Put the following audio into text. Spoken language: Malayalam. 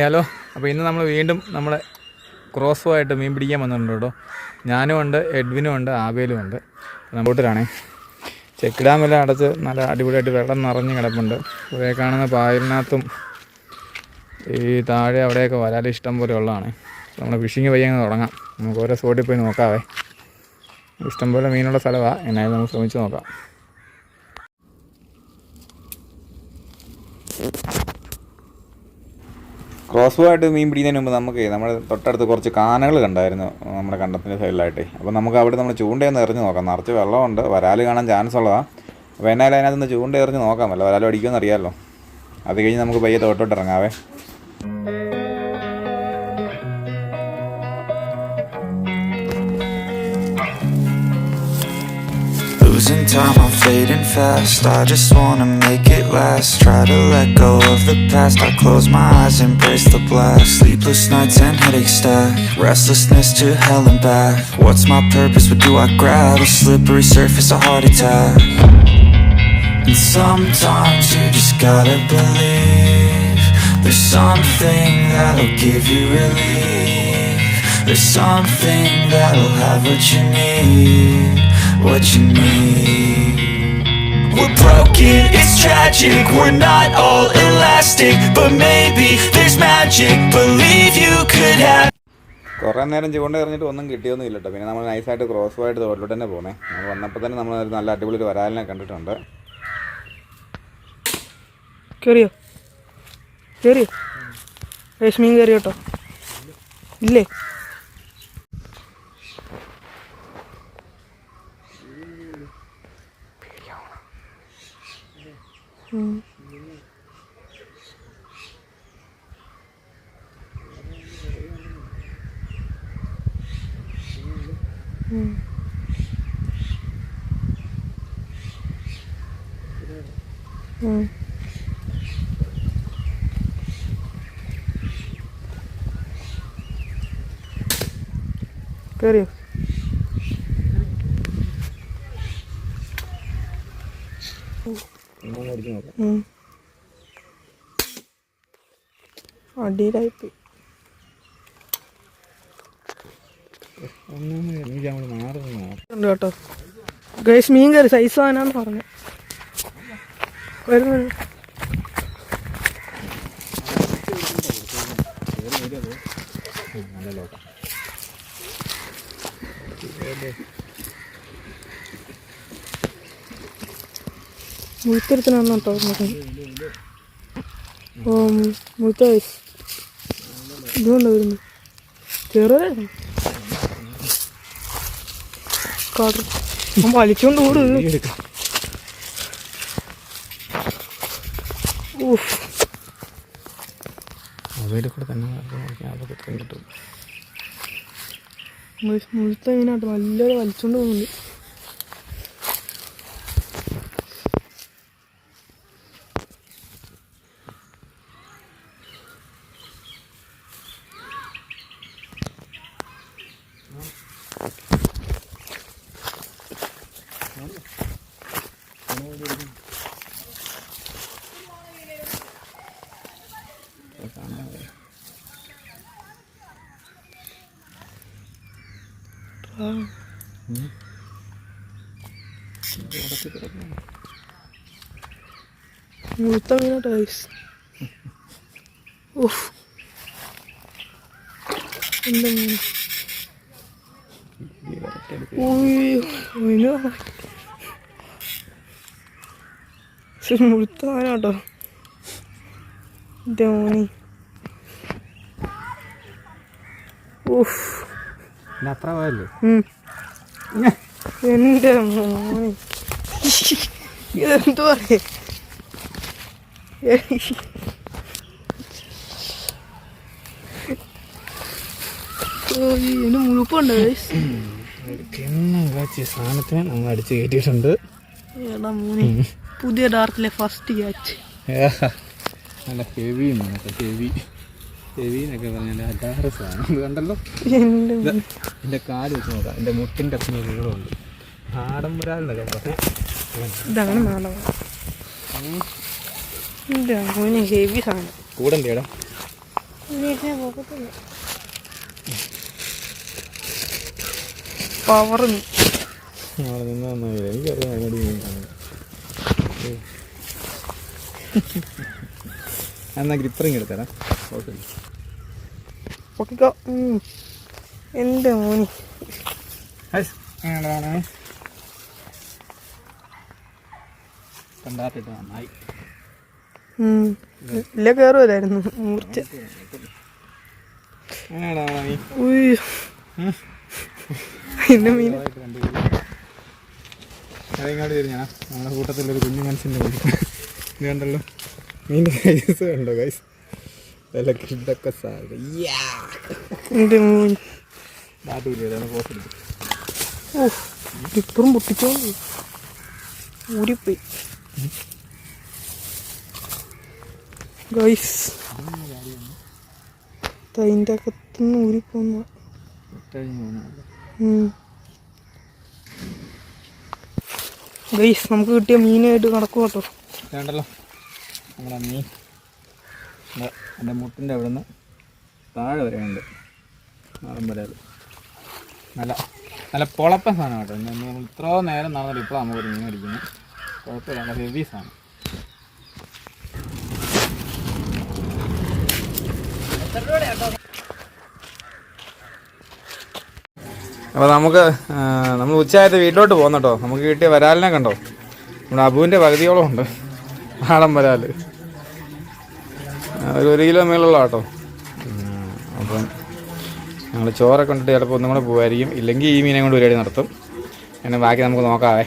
അറിയാലോ. അപ്പോൾ ഇന്ന് നമ്മൾ വീണ്ടും നമ്മളെ ക്രോസ് ആയിട്ട് മീൻ പിടിക്കാൻ വന്നിട്ടുണ്ട് കേട്ടോ. ഞാനും ഉണ്ട്, എഡ്വിനും ഉണ്ട്, ആബേലും ഉണ്ട്. ബോട്ടിലാണേ. ചെക്ക് ഡാമെല്ലാം അടച്ച് നല്ല അടിപൊളിയായിട്ട് വെള്ളം നിറഞ്ഞ് കിടപ്പുണ്ട്. കുറേ കാണുന്ന പായലിനകത്തും ഈ താഴെ അവിടെയൊക്കെ വരാൽ ഇഷ്ടം പോലെ ഉള്ളതാണ്. നമ്മൾ ഫിഷിങ് പയ്യങ്ങ് തുടങ്ങാം. നമുക്ക് ഓരോ സ്പോട്ടിൽ പോയി നോക്കാവേ. ഇഷ്ടംപോലെ മീനുള്ള സ്ഥലമാണ്. എന്നാലും നമുക്ക് ശ്രമിച്ച് നോക്കാം. ക്രോസ് ആയിട്ട് മീൻ പിടിക്കുന്നതിന് മുമ്പ് നമുക്ക് നമ്മുടെ തൊട്ടടുത്ത് കുറച്ച് കാനകൾ കണ്ടായിരുന്നു നമ്മുടെ കണ്ടത്തിൻ്റെ സൈഡിലായിട്ട്. അപ്പോൾ നമുക്ക് അവിടെ നമ്മൾ ചൂണ്ടയൊന്ന് എറിഞ്ഞ് നോക്കാം. നിറച്ച് വെള്ളമുണ്ട്, വരാൽ കാണാൻ ചാൻസ് ഉള്ളതാണ്. അപ്പോൾ എന്നാലും അതിനകത്തുനിന്ന് ചൂണ്ട എറിഞ്ഞ് നോക്കാമല്ലോ, വരാൽ അടിക്കുമെന്ന് അറിയാമല്ലോ. അത് കഴിഞ്ഞ് നമുക്ക് പയ്യെ തോട്ടോട്ട് ഇറങ്ങാവേ. Losing time, I'm fading fast. I just wanna make it last. Try to let go of the past. I close my eyes, embrace the blast. Sleepless nights and headaches stack. Restlessness to hell and back. What's my purpose? What do I grab? A slippery surface, a heart attack. And sometimes you just gotta believe there's something that'll give you relief. There's something that'll have what you need. What you need. We're broken, it's tragic. We're not all elastic, but maybe there's magic. Believe you could have. കുറേ നേരം ചൂണ്ട എറിഞ്ഞിട്ട് ഒന്നും കിട്ടിയൊന്നും ഇല്ല കേട്ടോ. പിന്നെ നമ്മൾ നൈസായിട്ട് ക്രോസ് ആയിട്ട് തോട്ടിലോട്ട് തന്നെ പോകുന്നേ. നമ്മൾ വന്നപ്പോൾ തന്നെ നമ്മൾ നല്ല അടിപൊളി ഒരു വരാലിനെ കണ്ടിട്ടുണ്ട്. കയറിയോ? കയറിയോ? രശ്മീൻ കയറി കേട്ടോ. ഇല്ലേ? കയറിയോ? അടിയിലായിപ്പോയി കേട്ടോ. ഗൈസ് മീൻ കയറി, സൈസ് ആനാന്ന് പറഞ്ഞു. വരുന്നു മുഴുത്തരത്തിനാണ് കേട്ടോ. ഓ മുഴുത്ത വയസ്സ് ഇതുകൊണ്ട് വരുന്നു. ചെറുതായിരുന്നു കാട് വലിച്ചോണ്ട് ഓട്. മുഴുത്ത മീനായിട്ട് നല്ലൊരു വലിച്ചോണ്ട് പോകുന്നുണ്ട്. മുഴുത്ത മീനായിട്ട് ഗൈസ്. ഓഹ് എന്താ മീൻ. മുഴുത്ത മീനാട്ടോ. ധോണി ഓഹ് അത്ര പോയല്ലേ. എൻ്റെ മോനെ ഇതെന്തോ പറയേ. ഇതിന് മുഴുപ്പുണ്ട്. കിണ്ണം കാച്ചിയ സാധനത്തിന് നമ്മൾ അടിച്ച് കയറ്റിയിട്ടുണ്ട്. ഏടാ മോനെ, പുതിയ ഡാർക്കിലെ ഫസ്റ്റ് ക്യാച്ച്. നല്ല ഹെവി മീനൊക്കെ, ഹെവിന്നൊക്കെ പറഞ്ഞാൽ അജാറ് സാധനം. ഇത് കണ്ടല്ലോ, എൻ്റെ കാല് വെച്ച് നോക്കാം. എൻ്റെ മുട്ടിൻ്റെ അത്ര നീളമുണ്ട്. നാടൻ വരാലെന്നൊക്കെ പറഞ്ഞാൽ ഇതാണ് നാടൻ. മോനെ ഹെവി സാധനം. കൂടെ എന്തിയടാ? പവർ അവിടെ നിന്നൊന്നുമില്ല, എനിക്കറിയാം അങ്ങോട്ട് മീൻ കാണും. എന്നാൽ ഗ്രിപ്പറിങ് എടുത്തരാം. ഓക്കെ, പൊക്കിക്കോ. എൻ്റെ മോനി കണ്ടാത്തിട്ട് നന്നായി. ഇല്ല കയറുമല്ലായിരുന്നു മൂർച്ച. പിന്നെ മീൻ അതിങ്ങോട്ട് തിരിഞ്ഞാ നമ്മുടെ കൂട്ടത്തിലൊരു കുഞ്ഞു മനുഷ്യൻ്റെ ഇത് കണ്ടല്ലോ, മീൻ്റെ സൈസ് കണ്ടോ ഗൈസ്, നല്ല കിഡൊക്കെ സാധനം. എൻ്റെ മോനി നാട്ടിലാണ് പോസ് എടുത്തു. ഓ ഇപ്പറും പൊട്ടിച്ചോ, ഊരിപ്പോയി ഗൈസ്. അതിൻ്റെ അകത്തുനിന്ന് ഊരിപ്പോന്ന ഗൈസ്. നമുക്ക് കിട്ടിയ മീനായിട്ട് കണക്ക് കേട്ടോ. വേണ്ടല്ലോ നമ്മുടെ മീൻ എൻ്റെ മുട്ടിൻ്റെ അവിടെ നിന്ന് താഴെ വരെ ഉണ്ട്. നാടൻ വരാത് നല്ല നല്ല പൊളപ്പൻ സാധനം കേട്ടോ. നമ്മൾ ഇത്ര നേരം നടന്നിട്ട് ഇപ്പോൾ നമുക്കൊരു മീൻ അടിക്കുന്നു. കുഴപ്പമില്ല, നല്ല ഹെവി സാധനം. അപ്പോൾ നമ്മൾ ഉച്ചയായിട്ട് വീട്ടിലോട്ട് പോകുന്നു കേട്ടോ. നമുക്ക് കിട്ടിയ വരാലിനെ കണ്ടോ, നമ്മുടെ അബുവിൻ്റെ പകുതിയോളം ഉണ്ട് നാടൻ വരാൽ. ഒരു 1 കിലോ മേലുള്ള കേട്ടോ. അപ്പം ഞങ്ങൾ ചോറൊക്കെ കൊണ്ടിട്ട് ചിലപ്പോൾ ഒന്നും കൂടെ പോകുമായിരിക്കും, ഇല്ലെങ്കിൽ ഈ മീനെ കൊണ്ട് പരിപാടി നടത്തും. പിന്നെ ബാക്കി നമുക്ക് നോക്കാവേ.